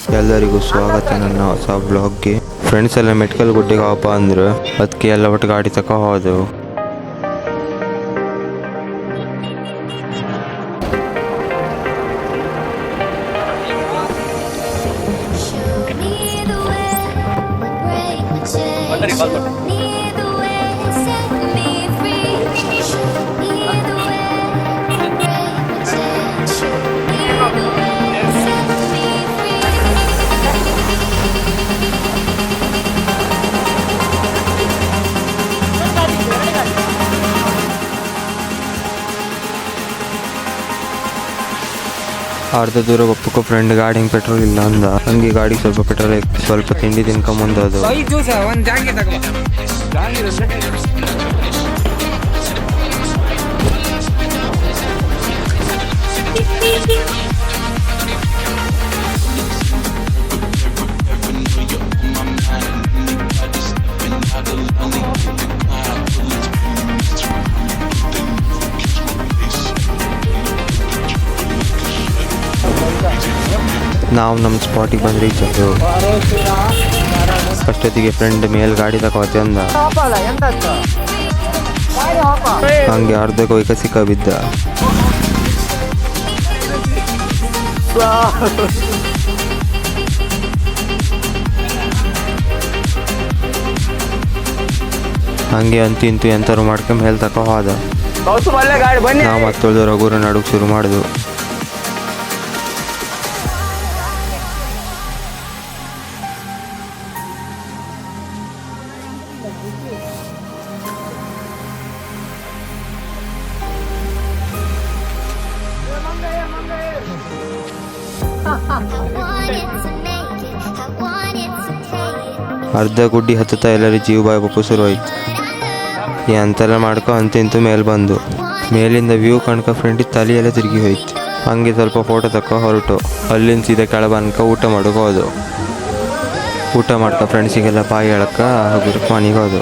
ಎಲ್ಲರಿಗೂ ಸ್ವಾಗತ ನನ್ನ ಹೊಸ ಬ್ಲಾಗ್ಗೆ. ಫ್ರೆಂಡ್ಸ್ ಎಲ್ಲ ಮೆಟ್ಕಲ್ ಗುಡ್ಡೆಗೆ ಹೋಗಪ್ಪ ಅಂದ್ರು, ಅದಕ್ಕೆ ಎಲ್ಲ ಒಟ್ಟು ಗಾಡಿ ತಗೋ ಹೋದೆವು. ಅರ್ಧ ದೂರ ಒಪ್ಪಕ್ಕೂ ಫ್ರೆಂಡ್ ಗಾಡಿ ಪೆಟ್ರೋಲ್ ಇಲ್ಲ ಅಂದ. ಹಂಗೆ ಗಾಡಿ ಸ್ವಲ್ಪ ಪೆಟ್ರೋಲ್ ಹಾಕಿ ಸ್ವಲ್ಪ ತಿಂಡಿ ತಿನ್ಕೊಂಬಂದದು. ನಾವು ನಮ್ಮ ಸ್ಪಾಟಿಗೆ ಬಂದು ರೀಚ್ ಆದೆವು. ಅಷ್ಟೊತ್ತಿಗೆ ಫ್ರೆಂಡ್ ಮೇಲ್ ಗಾಡಿ ತಗೋತೆ ಅಂದ. ಹಂಗೆ ಅರ್ಧ ಕೊಯ್ಕ ಸಿಕ್ಕ ಬಿದ್ದ. ಹಂಗೆ ಇಂತು ಎಂತಾರು ಮಾಡ್ಕೊಂಡ್ ಮೇಲ್ ತಕೋ ಹೋದ. ನಾವು ಮತ್ತೊಳ್ದು ರಘುರ ನಡುಗ್ ಶುರು ಮಾಡಿದ್ವು. ಅರ್ಧ ಗುಡ್ಡಿ ಹತ್ತುತ್ತಾ ಎಲ್ಲರೂ ಜೀವ ಬಾಯಿ ಬಪ್ಪು ಶುರು ಆಯ್ತು. ಈ ಅಂತೆಲ್ಲ ಮಾಡ್ಕೊ ಇಂತು ಮೇಲೆ ಬಂದು ಮೇಲಿಂದ ವ್ಯೂ ಕಣ್ಕ ಫ್ರೆಂಡ್ ತಲೆಯೆಲ್ಲ ತಿರುಗಿ ಹೋಯ್ತು. ಹಂಗೆ ಸ್ವಲ್ಪ ಫೋಟೋ ತಕ್ಕೊ ಹೊರಟು ಅಲ್ಲಿಂದ ಸೀದಾ ಕೆಳಗೆ ಅನ್ಕ ಊಟ ಮಾಡೋಕೆ ಹೋದು. ಊಟ ಮಾಡ್ಕೊ ಫ್ರೆಂಡ್ಸಿಗೆಲ್ಲ ಬಾಯಿ ಎಳಕ ಹೋಗಿ ಮನೆಗೆ ಹೋದು.